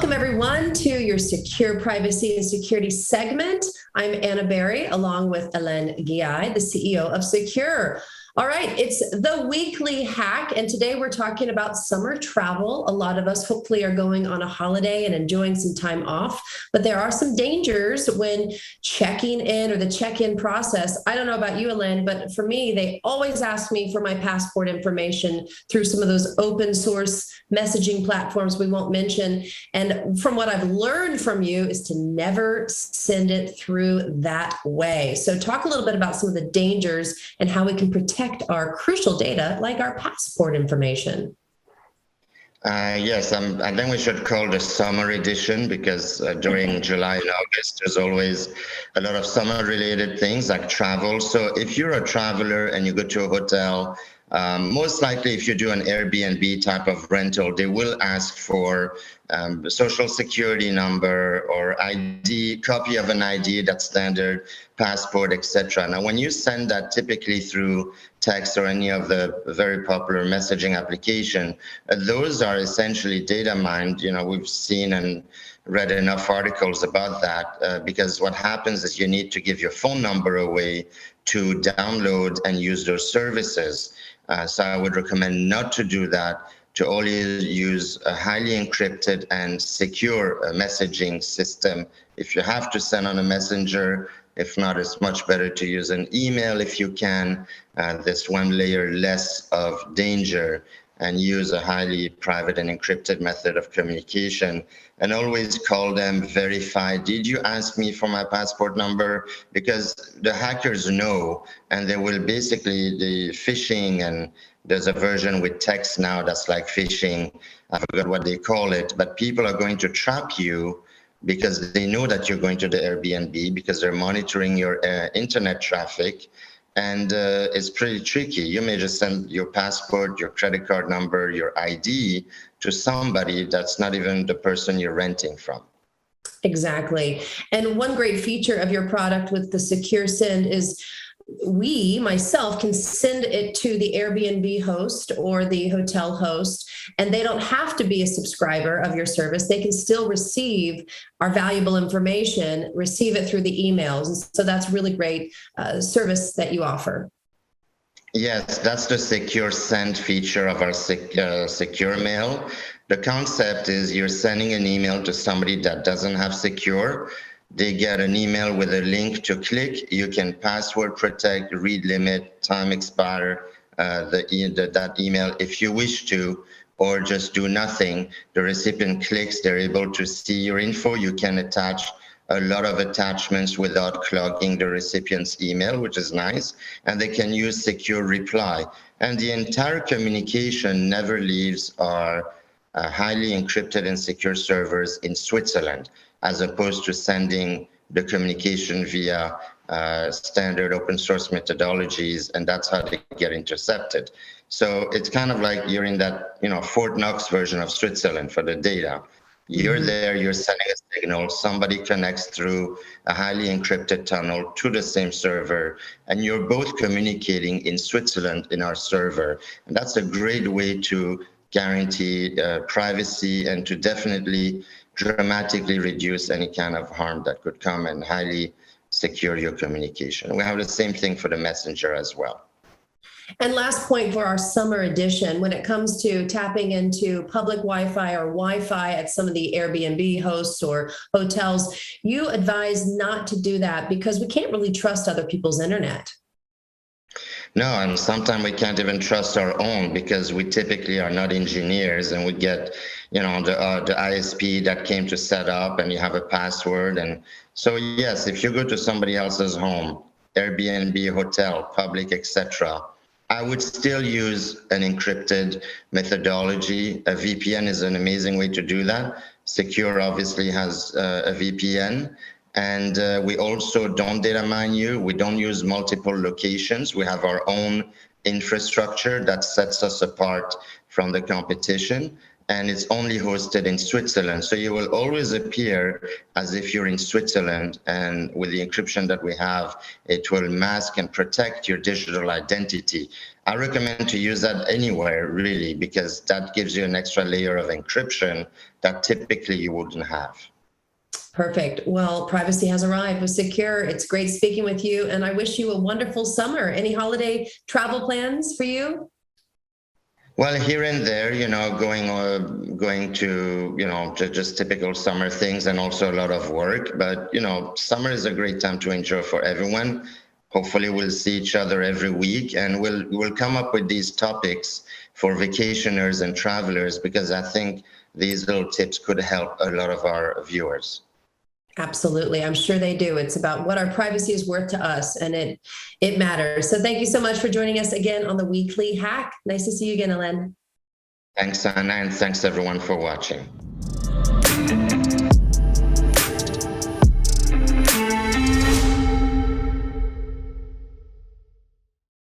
Welcome, everyone, to your Secure Privacy and Security segment. I'm Anna Berry, along with Hélène Guillai, the CEO of Sekur. All right, it's the weekly hack, and today we're talking about summer travel. A lot of us hopefully are going on a holiday and enjoying some time off, but there are some dangers when checking in or the check-in process. I don't know about you, Hélène, but for me, they always ask me for my passport information through some of those open source messaging platforms we won't mention. And from what I've learned from you is to never send it through that way. So talk a little bit about some of the dangers and how we can protect our crucial data like our passport information. Yes, I think we should call the summer edition because during July and August, there's always a lot of summer-related things like travel. So if you're a traveler and you go to a hotel, most likely if you do an Airbnb type of rental, they will ask for the social security number or ID, copy of an ID, that's standard, passport, etc. Now, when you send that typically through text or any of the very popular messaging application, those are essentially data mined. You know, we've seen and read enough articles about that because what happens is you need to give your phone number away to download and use those services. So I would recommend not to do that, to only use a highly encrypted and secure messaging system. If you have to send on a messenger, if not, it's much better to use an email if you can. There's one layer less of danger, and use a highly private and encrypted method of communication, and always call them, verify, did you ask me for my passport number? Because the hackers know, and they will basically, the phishing, and there's a version with text now that's like phishing, I forgot what they call it, but people are going to trap you because they know that you're going to the Airbnb because they're monitoring your internet traffic. And it's pretty tricky. You may just send your passport, your credit card number, your ID to somebody that's not even the person you're renting from. Exactly. And one great feature of your product with the Secure Send is myself, can send it to the Airbnb host or the hotel host, and they don't have to be a subscriber of your service. They can still receive our valuable information, receive it through the emails. And so that's really great service that you offer. Yes, that's the Secure Send feature of our Secure Mail. The concept is you're sending an email to somebody that doesn't have Secure. They get an email with a link to click. You can password protect, read limit, time expire that email if you wish to, or just do nothing. The recipient clicks, they're able to see your info. You can attach a lot of attachments without clogging the recipient's email, which is nice. And they can use secure reply. And the entire communication never leaves our highly encrypted and secure servers in Switzerland, as opposed to sending the communication via standard open source methodologies, and that's how they get intercepted. So it's kind of like you're in that, Fort Knox version of Switzerland for the data. You're there, you're sending a signal, somebody connects through a highly encrypted tunnel to the same server, and you're both communicating in Switzerland in our server. And that's a great way to guarantee privacy and to definitely dramatically reduce any kind of harm that could come and highly secure your communication. We have the same thing for the messenger as well. And last point for our summer edition, when it comes to tapping into public Wi-Fi or Wi-Fi at some of the Airbnb hosts or hotels, you advise not to do that because we can't really trust other people's internet. No, and sometimes we can't even trust our own because we typically are not engineers, and we get, the ISP that came to set up, and you have a password. And so, yes, if you go to somebody else's home, Airbnb, hotel, public, etc., I would still use an encrypted methodology. A VPN is an amazing way to do that. Secure obviously has a VPN. And we also don't data mine you. We don't use multiple locations. We have our own infrastructure that sets us apart from the competition. and it's only hosted in Switzerland. So you will always appear as if you're in Switzerland, and with the encryption that we have, it will mask and protect your digital identity. I recommend to use that anywhere, really, because that gives you an extra layer of encryption that typically you wouldn't have. Perfect. Well, privacy has arrived with Sekur. It's great speaking with you, and I wish you a wonderful summer. Any holiday travel plans for you? Well, here and there, going to, just typical summer things, and also a lot of work. But, summer is a great time to enjoy for everyone. Hopefully we'll see each other every week, and we'll come up with these topics for vacationers and travelers, because I think these little tips could help a lot of our viewers. Absolutely. I'm sure they do. It's about what our privacy is worth to us, and it matters. So thank you so much for joining us again on the Weekly Hack. Nice to see you again, Hélène. Thanks, Anna, and thanks everyone for watching.